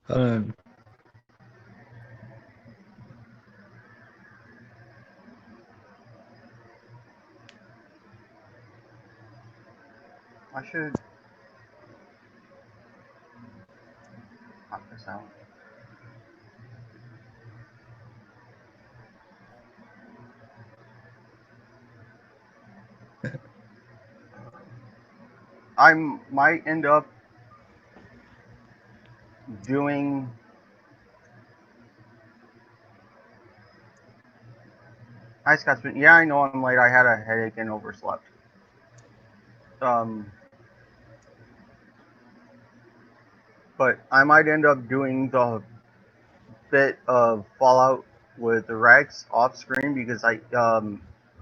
Um, I should pop this out. I might end up doing. Hi, Scotsman. Yeah, I know I'm late. I had a headache and overslept. Um, but I might end up doing the bit of Fallout with Rex off screen because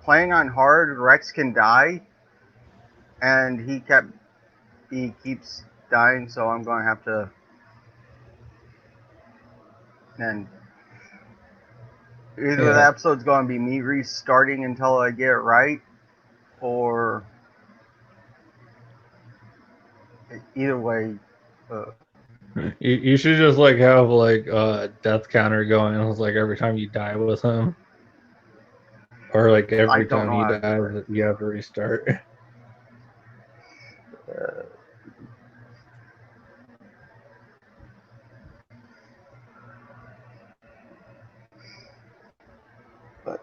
playing on hard, Rex can die, and he keeps dying, so I'm going to have to. And either the yeah, episode's going to be me restarting until I get it right, or either way. Uh, you should just like have like a death counter going. It's like every time you die with him, or like I every don't time know he how to do dies, it. you have to restart. Uh, but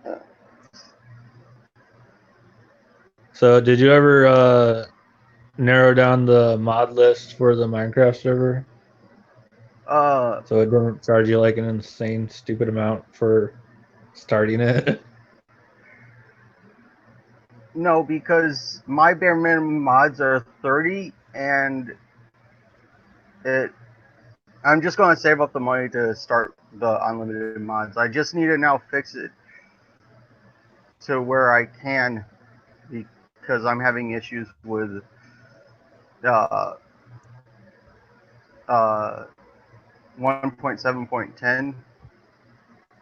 uh, So, did you ever narrow down the mod list for the Minecraft server uh, so it didn't charge you like an insane, stupid amount for starting it? no, because my bare minimum mods are 30, and it. I'm just going to save up the money to start the unlimited mods. I just need to now fix it to where I can, because I'm having issues with uh, uh, 1.7.10.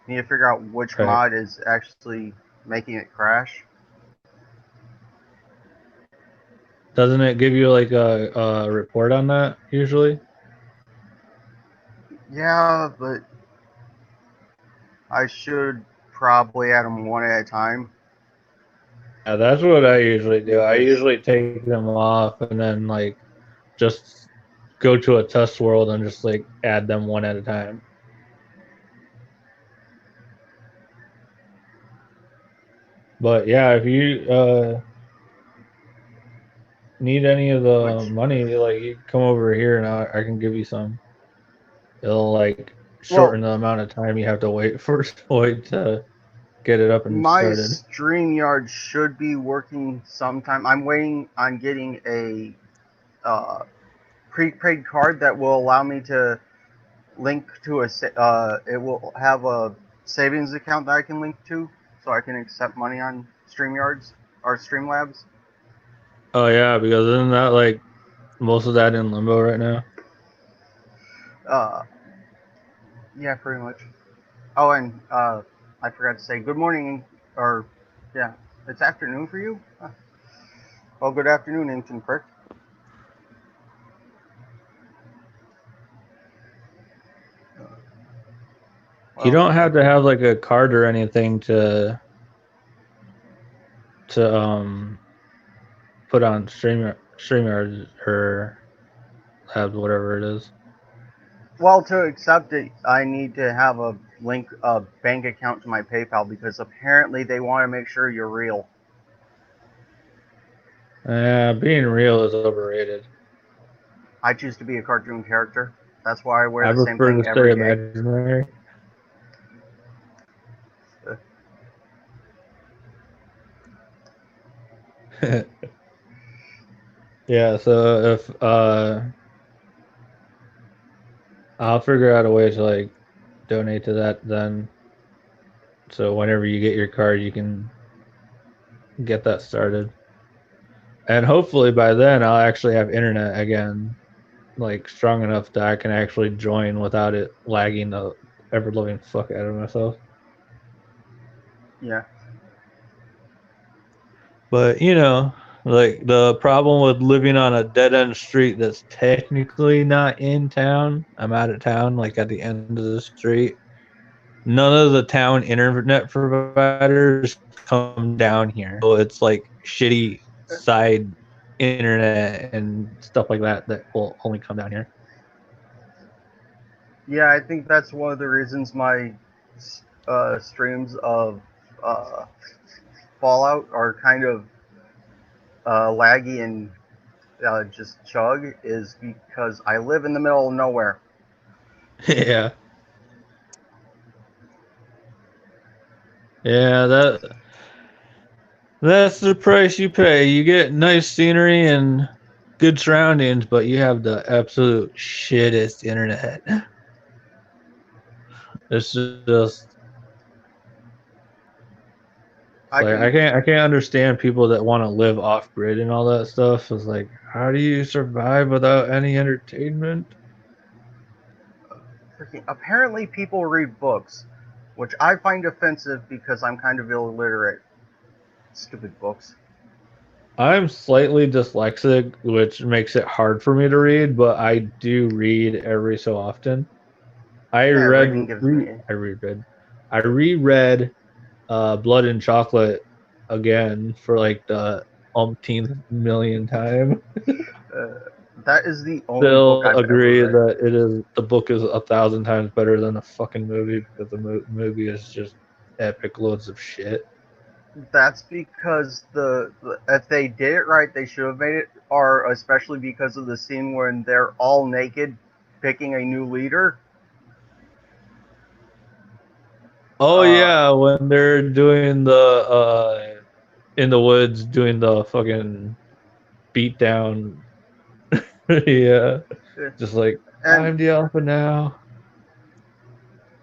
Need to figure out which Right. mod is actually making it crash. Doesn't it give you like a report on that usually? Yeah, but I should probably add them one at a time. Yeah, that's what I usually do. I usually take them off and then like just go to a test world and just like add them one at a time. But yeah, if you need any of the Which, money, like you come over here and I can give you some. It'll like well, shorten the amount of time you have to wait for wait to get it up and my started. StreamYard should be working sometime. I'm waiting on getting a uh, prepaid card that will allow me to link to it will have a savings account that I can link to, so I can accept money on StreamYards or Streamlabs. Oh yeah, because isn't that like most of that in limbo right now? Uh, yeah, pretty much. Oh, and I forgot to say good morning, or yeah, it's afternoon for you. Well, good afternoon, Ancient Prick. You Well, don't have to have like a card or anything to put on StreamYard or have whatever it is. well, to accept it, I need to have a bank account to my PayPal because apparently they want to make sure you're real. Being real is overrated. I choose to be a cartoon character. That's why I wear I the same prefer thing to stay every day. imaginary. Uh, Yeah, so if I'll figure out a way to like donate to that then, so whenever you get your card you can get that started. And hopefully by then I'll actually have internet again, like strong enough that I can actually join without it lagging the ever living fuck out of myself. yeah. But you know, Like the problem with living on a dead end street that's technically not in town. I'm out of town, like at the end of the street. None of the town internet providers come down here. So it's like shitty side internet and stuff like that that will only come down here. Yeah, I think that's one of the reasons my streams of uh, Fallout are kind of laggy and just chug is because I live in the middle of nowhere. Yeah. Yeah, that's the price you pay. You get nice scenery and good surroundings, but you have the absolute shittest internet. It's just I like can I can't understand people that want to live off grid and all that stuff. It's like, how do you survive without any entertainment? apparently people read books, which I find offensive because I'm kind of illiterate. Stupid books. I'm slightly dyslexic, which makes it hard for me to read, but I do read every so often. Yeah, reading gives me. I reread Blood and Chocolate again for like the umpteenth million time. Uh, that is the only book Still I've ever agree read. that the book is 1,000 times better than the fucking movie because the movie is just epic loads of shit. That's because the if they did it right, they should have made it. Or especially because of the scene when they're all naked, picking a new leader. Oh Uh, yeah, when they're doing the in the woods doing the fucking beat down. Yeah, just like and I'm the alpha now.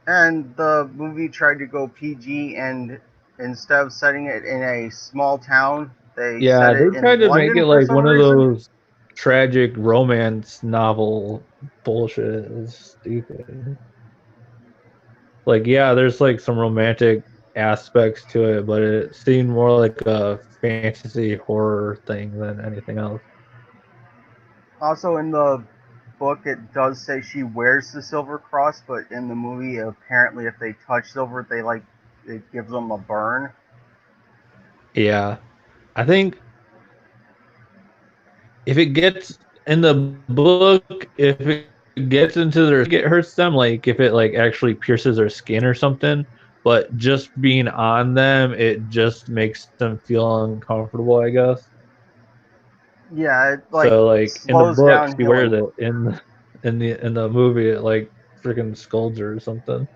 and the movie tried to go PG, and instead of setting it in a small town, they Yeah, set they it tried in to make London it for like some one of reason. those tragic romance novel bullshit. It's stupid. Like, yeah, there's like some romantic aspects to it, but it seemed more like a fantasy horror thing than anything else. Also, in the book, it does say she wears the silver cross, but in the movie, apparently, if they touch silver, they like it gives them a burn. Yeah, I think if it gets in the book, if it gets into their it hurts them, like if it like actually pierces their skin or something. But just being on them, it just makes them feel uncomfortable, I guess. Yeah, it like So like in the slows book, down she wears healing. it. In the movie, it like freaking scolds her or something.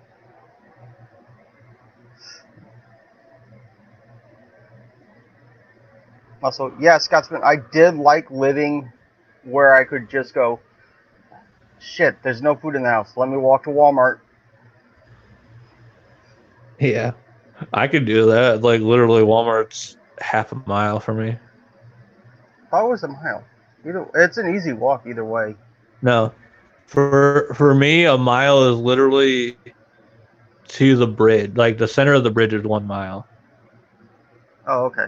Also, yeah, Scotsman, I did like living where I could just go, shit, there's no food in the house. Let me walk to Walmart. Yeah, I could do that. Like literally, Walmart's half a mile from me. That was a mile. Either it's an easy walk either way. No, for me, a mile is literally to the bridge. Like the center of the bridge is 1 mile, Oh, okay.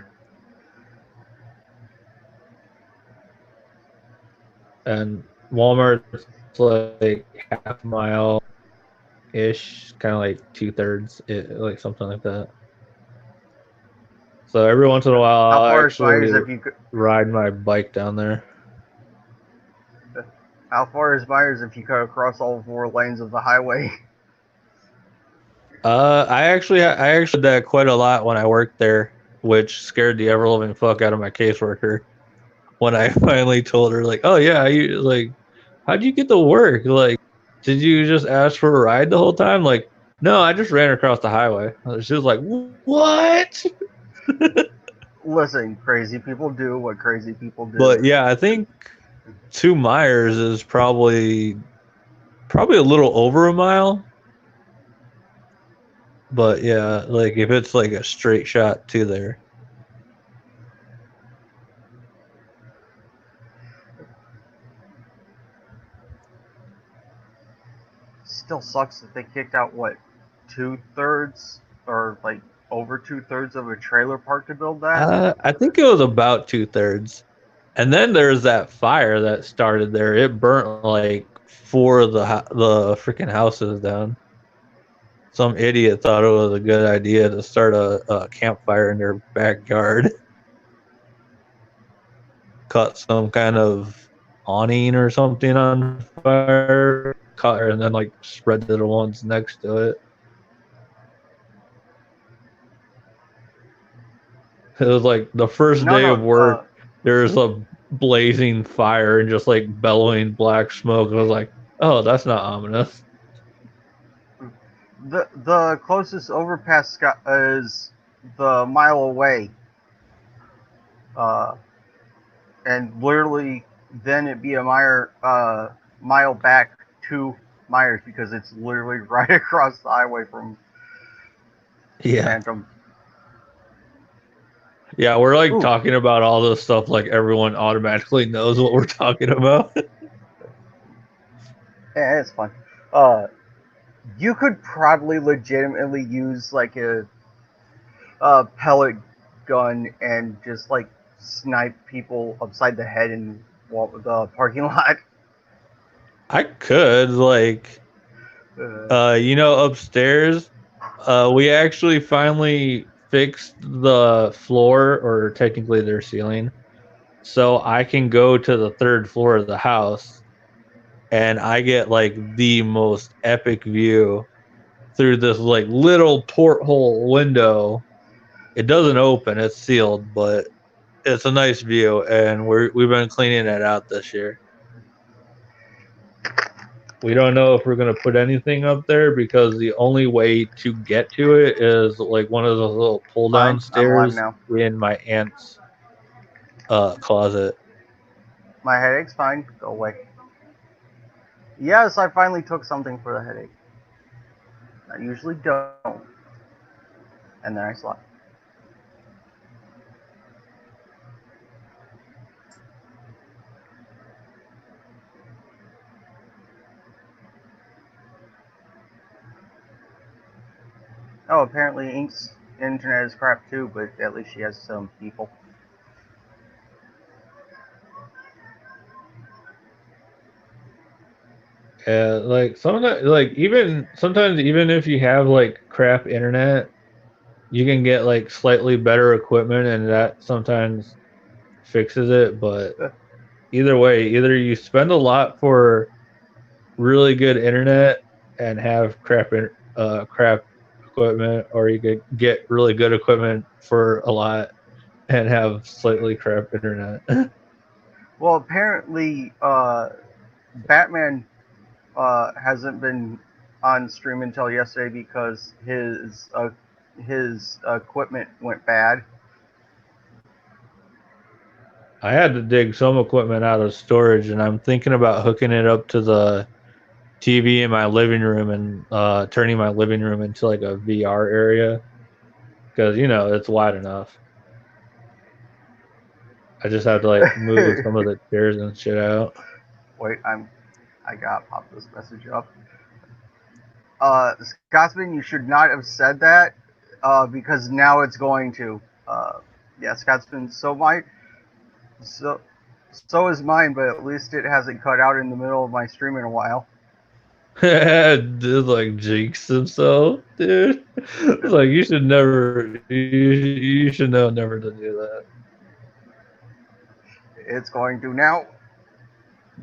and Walmart's like half a mile ish, kind of like 2/3, like something like that. So every once in a while, How I'll far is Myers actually if you could? ride my bike down there. How far is Myers if you cut across all 4 lanes of the highway? I actually did that quite a lot when I worked there, which scared the ever living fuck out of my caseworker when I finally told her like, oh yeah, you like, how'd you get to work? Like, did you just ask for a ride the whole time? Like, no, I just ran across the highway. She was like, what? Listen, crazy people do what crazy people do. But yeah, I think 2 Myers is probably a little over a mile. But yeah, like if it's like a straight shot to there. Still sucks that they kicked out what 2/3 or like over 2/3 of a trailer park to build that. I think it was about 2/3. And then there's that fire that started there. It burnt like four of the freaking houses down. Some idiot thought it was a good idea to start a campfire in their backyard. Caught some kind of awning or something on fire, caught her, and then like spread to the ones next to it. It was like the first No, day of no. work. There's a blazing fire and just like bellowing black smoke. I was like, oh, that's not ominous. The closest overpass is the mile away, uh, and literally then it'd be a mile back to Myers because it's literally right across the highway from Yeah. Phantom. Yeah, we're like Ooh, talking about all this stuff like everyone automatically knows what we're talking about. yeah, it's fun. Uh, you could probably legitimately use like a pellet gun and just like snipe people upside the head in the parking lot. I could like Uh, upstairs we actually finally fixed the floor or technically their ceiling. So I can go to the third floor of the house and I get like the most epic view through this like little porthole window. It doesn't open, it's sealed, but it's a nice view and we've been cleaning it out this year. We don't know if we're going to put anything up there because the only way to get to it is like one of those little pull down Fine, I'm alive stairs now. in my aunt's closet. My headache's fine. Go away. Yes, I finally took something for the headache. I usually don't, and then I slept. Oh, apparently Ink's internet is crap too, but at least she has some people. Like some of that, like even sometimes, even if you have like crap internet, you can get like slightly better equipment, and that sometimes fixes it. But either way, either you spend a lot for really good internet and have crap equipment, or you could get really good equipment for a lot and have slightly crap internet. Well, apparently, Batman hasn't been on stream until yesterday because his equipment went bad. I had to dig some equipment out of storage, and I'm thinking about hooking it up to the TV in my living room and turning my living room into like a VR area because it's wide enough. I just have to like move some of the chairs and shit out. Wait, I got pop this message up. Scotsman, you should not have said that because now it's going to. Yeah, Scotsman. So so is mine, but at least it hasn't cut out in the middle of my stream in a while. Dude, like jinx himself, dude. It's like you should know never to do that. It's going to now.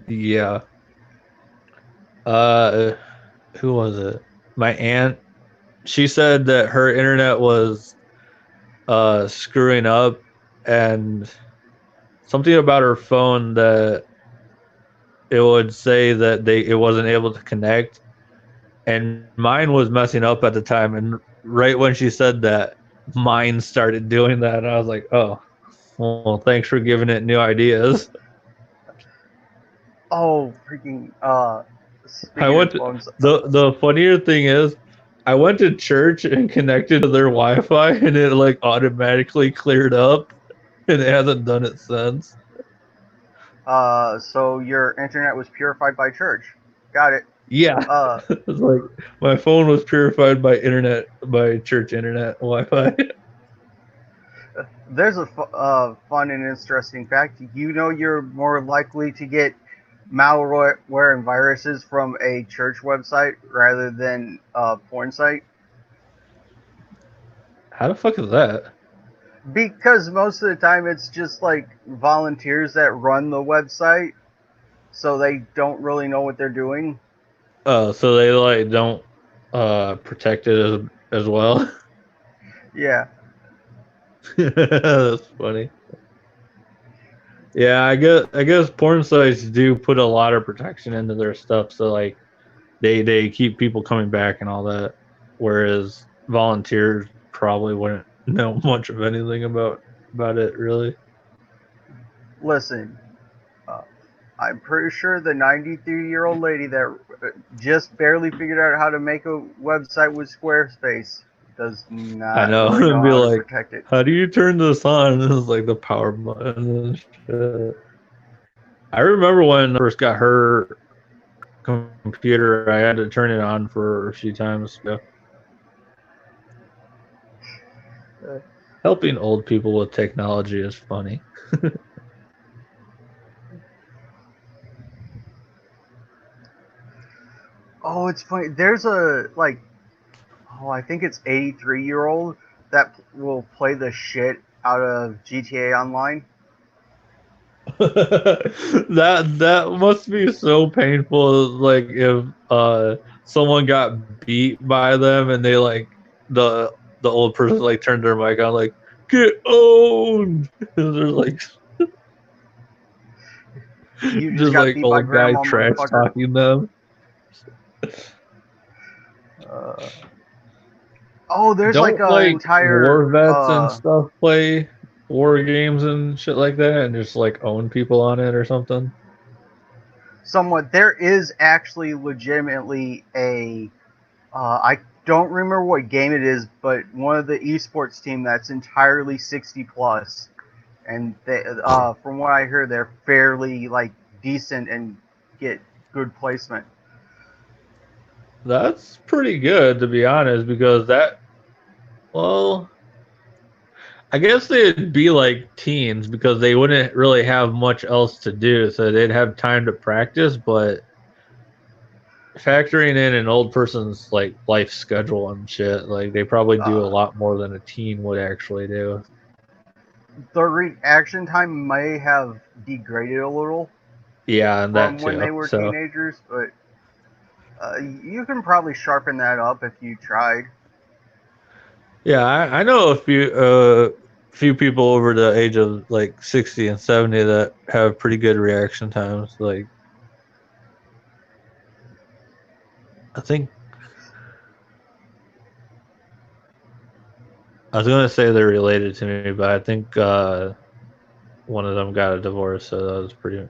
Yeah. Uh, who was it? My aunt. She said that her internet was screwing up and something about her phone that it would say that it wasn't able to connect and mine was messing up at the time and right when she said that mine started doing that and I was like, "Oh, well, thanks for giving it new ideas." Oh, freaking! I Speaking of went to, phones, the funnier thing is I went to church and connected to their Wi-Fi and it like automatically cleared up and it hasn't done it since. so your internet was purified by church. Got it. Yeah. Uh, It's like my phone was purified by church internet Wi-Fi. there's a fun and interesting fact. You know, you're more likely to get malware and viruses from a church website rather than a porn site, How the fuck is that? because most of the time it's just like volunteers that run the website, so they don't really know what they're doing. So they like don't protect it as well. Yeah. That's funny. Yeah, I guess porn sites do put a lot of protection into their stuff, so like they keep people coming back and all that. Whereas volunteers probably wouldn't know much of anything about it really. Listen, uh, I'm pretty sure the 93-year-old lady that just barely figured out how to make a website with Squarespace does I not know. really And know be how to like, protect it. how do you turn this on? And it's like the power button and shit. I remember when I first got her computer, I had to turn it on for a few times. Yeah. Uh, Helping old people with technology is funny. oh, it's funny. There's a like, oh, I think it's 83-year-old that will play the shit out of GTA Online. That must be so painful. Like if someone got beat by them and they like the the old person like turned their mic on like get owned. They're like You just just got like beat by old guy grandma, trash motherfucker. talking them. Uh, oh, there's like Don't an like entire war vets and stuff play war games and shit like that and just like own people on it or something? somewhat. There is actually legitimately a I don't remember what game it is, but one of the esports team that's entirely 60 plus, and from what I hear, they're fairly like decent and get good placement. That's pretty good to be honest because well, I guess they'd be like teens because they wouldn't really have much else to do, so they'd have time to practice, but factoring in an old person's like life schedule and shit, like they probably do a Uh, lot more than a teen would actually do. the reaction time may have degraded a little Yeah, and that from when too. they were So teenagers, but you can probably sharpen that up if you tried. yeah, I know a few people over the age of like 60 and 70 that have pretty good reaction times. Like I think I was gonna say they're related to me, but I think one of them got a divorce, so that was pretty.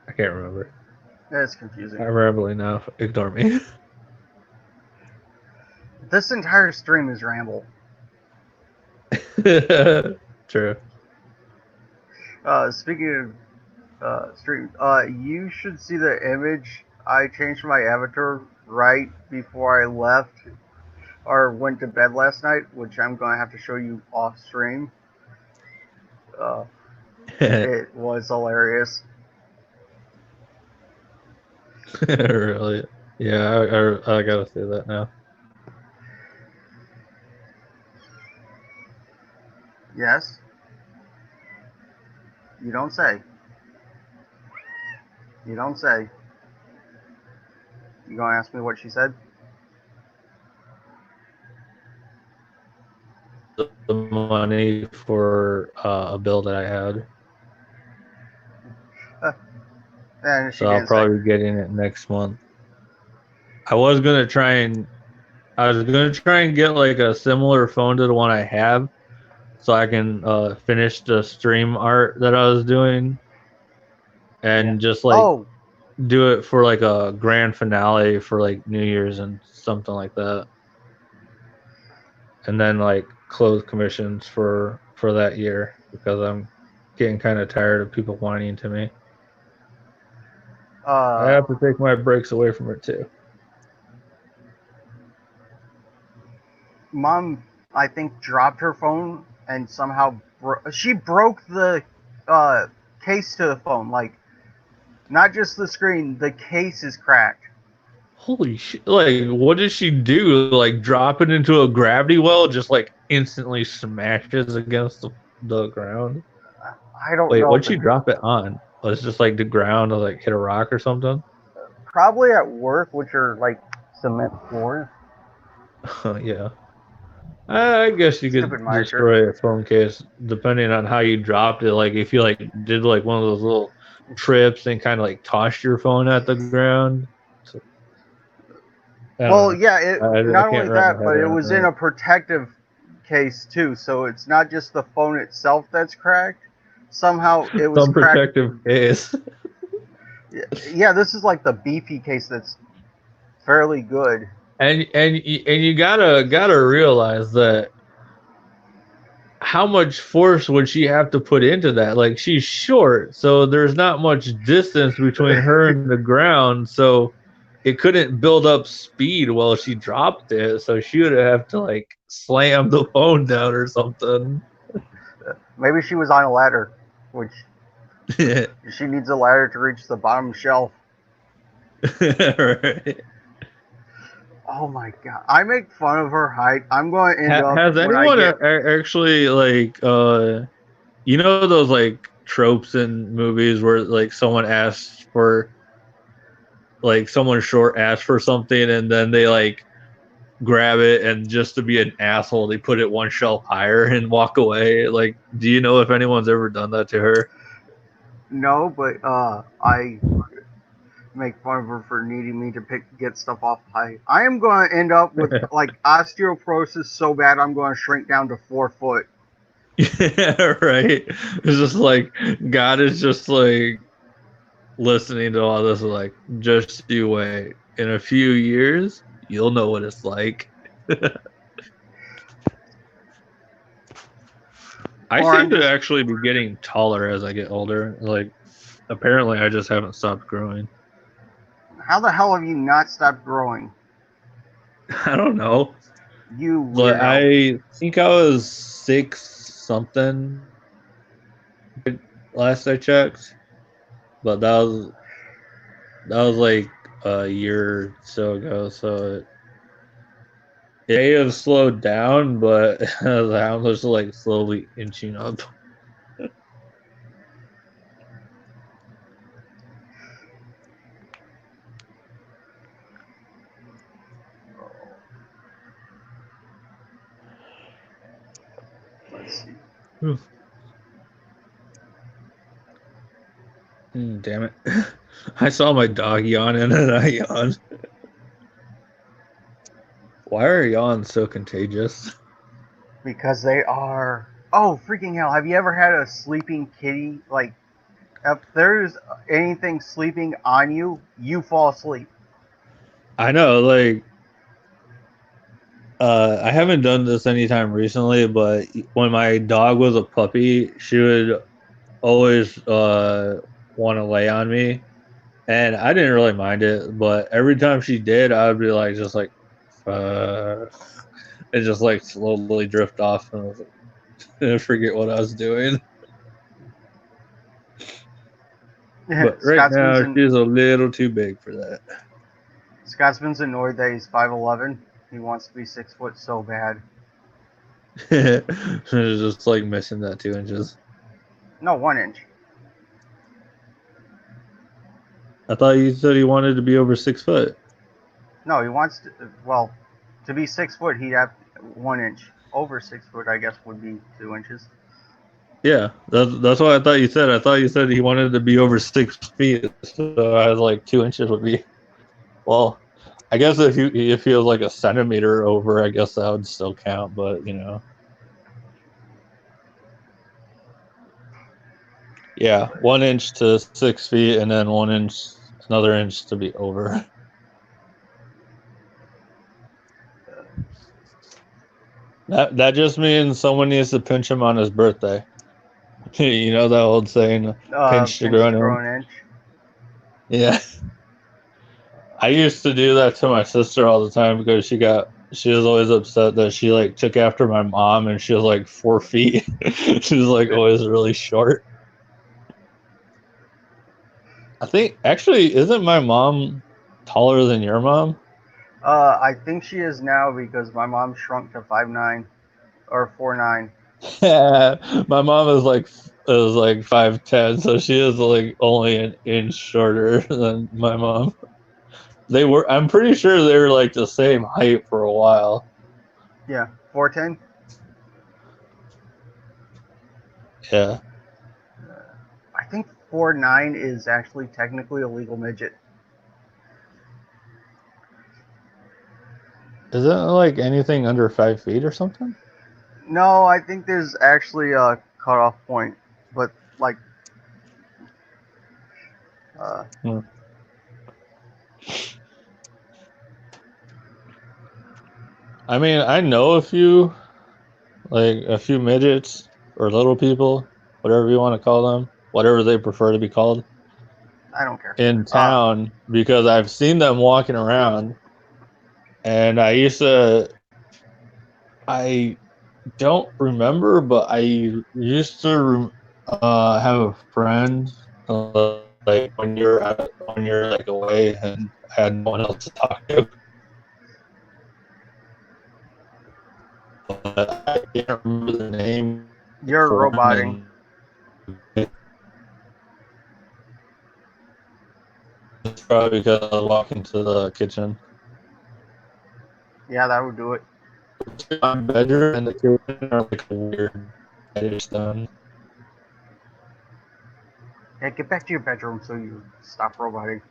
I can't remember. That's confusing. I'm rambling now. Ignore me. This entire stream is ramble. True. Speaking of stream, you should see the image I changed my avatar right before I left or went to bed last night, which I'm going to have to show you off stream. Uh, it was hilarious. Really? Yeah, I gotta say that now. Yes, you don't say. You don't say. You going to ask me what she said? The money for a bill that I had, Uh, and she so I'll didn't say. probably be getting it next month. I was gonna try and I was gonna try and get like a similar phone to the one I have, so I can finish the stream art that I was doing Yeah. and just like Oh, do it for like a grand finale for like New Year's and something like that, and then like close commissions for that year because I'm getting kind of tired of people whining to me. I Uh, have to take my breaks away from her too. Mom, I think, dropped her phone and somehow she broke the uh, case to the phone. Like, not just the screen, the case is cracked. Holy shit! Like, what did she do? Like, drop it into a gravity well, just like instantly smashes against the ground. I don't Wait, know what'd if she it drop it on? Was it just like the ground or like hit a rock or something? probably at work, which are like cement floors. Yeah. I guess you Stupid could monitor. destroy a phone case depending on how you dropped it. Like if you like did like one of those little trips and kind of like tossed your phone at the ground. So, I don't Well, know. yeah, it I not only can't wrap my that, head but it around was in that. a protective case too. So it's not just the phone itself that's cracked. Somehow it was Some cracked. protective case. Yeah, this is like the beefy case that's fairly good. And you gotta realize that how much force would she have to put into that? Like she's short, so there's not much distance between her and the ground, so it couldn't build up speed while she dropped it. So she would have to like slam the phone down or something. Maybe she was on a ladder, which she needs a ladder to reach the bottom shelf. Right. Oh my god. I make fun of her height. I'm going to end up Has when I anyone get. actually like you know those like tropes in movies where like someone asks for like someone short asks for something and then they like grab it and just to be an asshole they put it one shelf higher and walk away. Like, do you know if anyone's ever done that to her? No, but I make fun of her for needing me to get stuff off high. I am going to end up with like osteoporosis so bad I'm going to shrink down to 4 foot. Yeah, right. It's just like God is just like listening to all this like just you wait. In a few years, you'll know what it's like. I Or seem I'm to just, actually be getting taller as I get older. Like apparently I just haven't stopped growing. how the hell have you not stopped growing? I don't know. You Like weirdo. I think I was six something last I checked, but that was like a year or so ago. So it may have slowed down, but I'm just like slowly inching up. Let's see. Damn it! I saw my dog yawning and I yawned. Why are yawns so contagious? Because they are. Oh, freaking hell. Have you ever had a sleeping kitty? Like, if there's anything sleeping on you, you fall asleep. I know, like I haven't done this anytime recently, but when my dog was a puppy, she would always want to lay on me, and I didn't really mind it. But every time she did, I would be like, just like, uh, and just like slowly drift off, and I was like, and forget what I was doing. But right Scotsman's now, in, she's a little too big for that. Scotsman's annoyed that he's 5'11". He wants to be 6 foot so bad. She's just like missing that 2 inches. No, 1 inch. I thought you said he wanted to be over 6 foot. No, he wants to. Well, to be 6 foot, he'd have 1 inch. Over 6 foot, I guess, would be 2 inches. Yeah, that's what I thought you said. I thought you said he wanted to be over 6 feet. So I was like 2 inches would be well. I guess if he was like a centimeter over, I guess that would still count. But yeah, 1 inch to 6 feet, and then 1 inch, another inch to be over. That just means someone needs to pinch him on his birthday. You know that old saying, "Pinch to Pinch grow to an grow inch." an inch. Yeah. I used to do that to my sister all the time because she was always upset that she like took after my mom and she was like 4 feet. She was like always really short. I think actually isn't my mom taller than your mom? I think she is now because my mom shrunk to 5'9" or 4'9". Yeah, my mom is like 5'10", so she is like only an inch shorter than my mom. I'm pretty sure they were like the same height for a while. Yeah, 4'10". Yeah. I think 4'9" is actually technically a legal midget. Isn't it like anything under 5 feet or something? No, I think there's actually a cutoff point, but like, uh, Hmm. I mean, I know a few midgets or little people, whatever you want to call them, whatever they prefer to be called, I don't care. in town because I've seen them walking around. And I don't remember, but I used to have a friend like when you're like away and had no one else to talk to. But I can't remember the name You're for him, roboting. and it's probably because I was walking to the kitchen. Yeah, that would do it. My bedroom and the kitchen are like a weird edge stone. Yeah, get back to your bedroom so you stop roboting.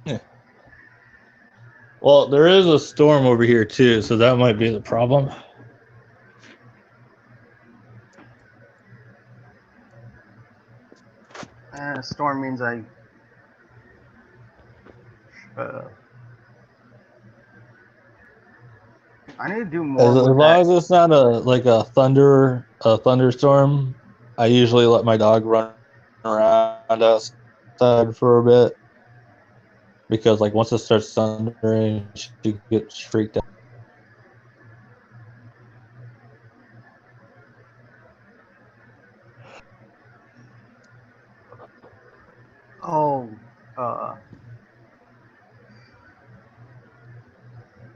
Yeah. Well, there is a storm over here too, so that might be the problem. Storm means uh, I need to do more As with long that. as it's not a thunderstorm, I usually let my dog run around outside for a bit because like once it starts thundering, she gets freaked out. Oh, uh,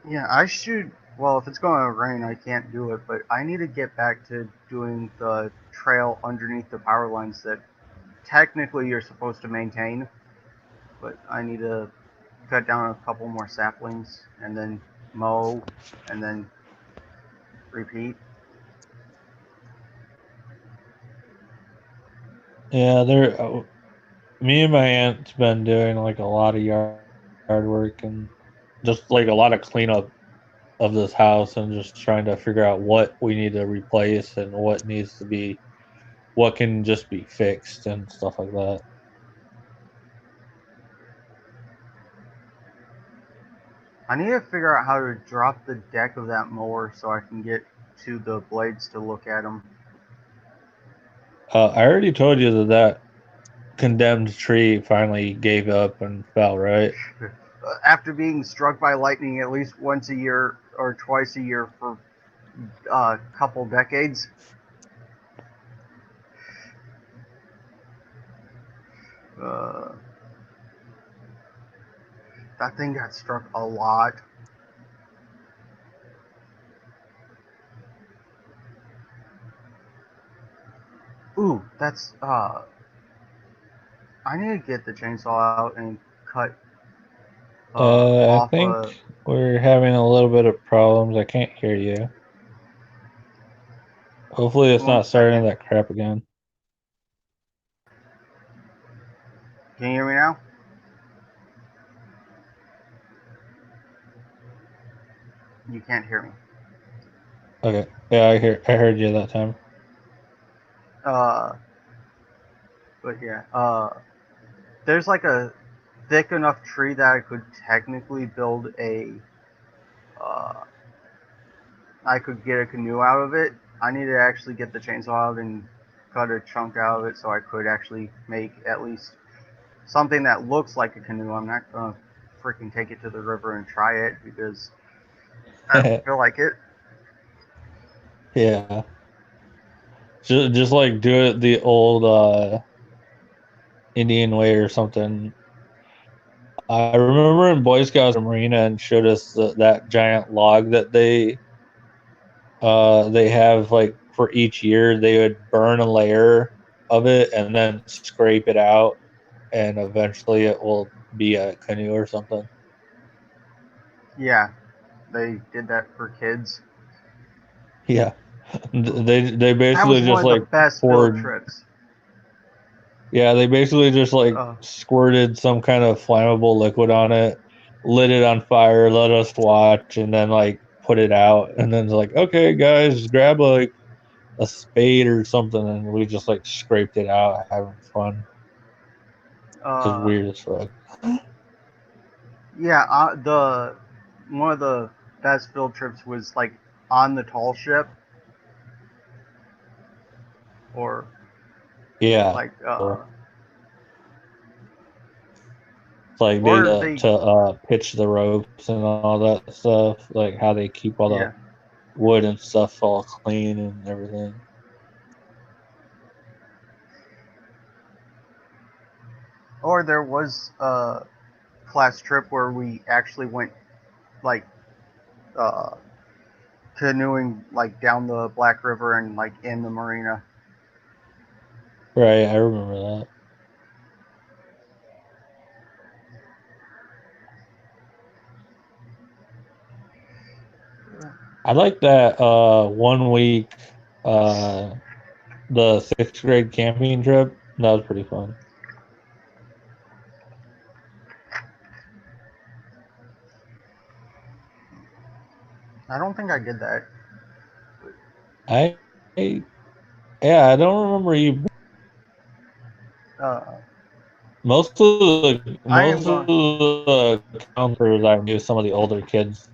yeah, I should. Well, if it's going to rain, I can't do it, but I need to get back to doing the trail underneath the power lines that technically you're supposed to maintain, but I need to cut down a couple more saplings and then mow and then repeat. Yeah, me and my aunt's been doing like a lot of yard work and just like a lot of cleanup of this house and just trying to figure out what we need to replace and what can just be fixed and stuff like that. I need to figure out how to drop the deck of that mower so I can get to the blades to look at them. I already told you that condemned tree finally gave up and fell, right? After being struck by lightning at least once a year or twice a year for a couple decades. Uh, that thing got struck a lot. Ooh, that's I need to get the chainsaw out and cut I off a. think we're having a little bit of problems. I can't hear you. Hopefully, it's One not starting second. that crap again. Can you hear me now? You can't hear me. Okay. Yeah, I heard you that time. Uh, but yeah. There's like a thick enough tree that I could technically build a. Uh, I could get a canoe out of it. I need to actually get the chainsaw out and cut a chunk out of it so I could actually make at least something that looks like a canoe. I'm not gonna freaking take it to the river and try it because I don't feel like it. Yeah. Just like do it the old Indian way or something. I remember in Boy Scouts in Marina and showed us that giant log that they have like for each year they would burn a layer of it and then scrape it out and eventually it will be a canoe or something. Yeah, they did that for kids. Yeah. They That was basically one just of the like best field poured. trips. Yeah, they basically just like Uh, squirted some kind of flammable liquid on it, lit it on fire, let us watch, and then like put it out. And then it's like, okay, guys, grab like a spade or something, and we just like scraped it out, having fun. It was uh, weird as fuck. yeah, the one of the best field trips was like on the tall ship or Yeah, like cool. It's like they or they to pitch the ropes and all that stuff, like how they keep all the yeah, wood and stuff all clean and everything. or there was a class trip where we actually went like uh canoeing like down the Black River and like in the marina. Right, I remember that. I like that 1 week uh the sixth grade camping trip. That was pretty fun. I don't think I did that. I, I yeah, I don't remember you. Uh, I am Most of going. the counselors I knew some of the older kids,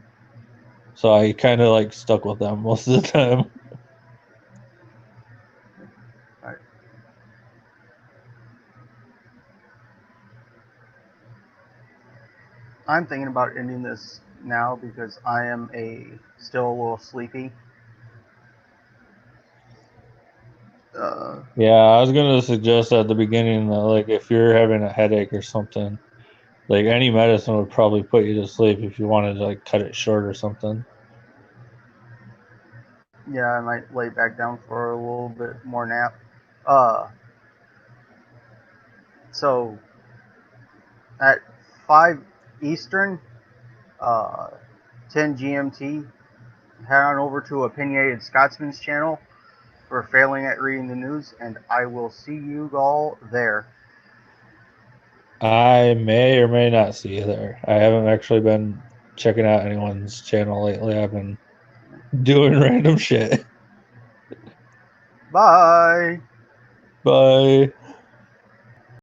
so I kind of like stuck with them most of the time. I'm thinking about ending this now because I am still a little sleepy. Uh, Yeah, I was gonna suggest at the beginning that like if you're having a headache or something, like any medicine would probably put you to sleep if you wanted to like cut it short or something. yeah, I might lay back down for a little bit more nap. Uh, so at 5 Eastern, uh, 10 GMT, head on over to Opinionated Scotsman's channel for failing at reading the news, and I will see you all there. I may or may not see you there. I haven't actually been checking out anyone's channel lately. I've been doing random shit. Bye. Bye.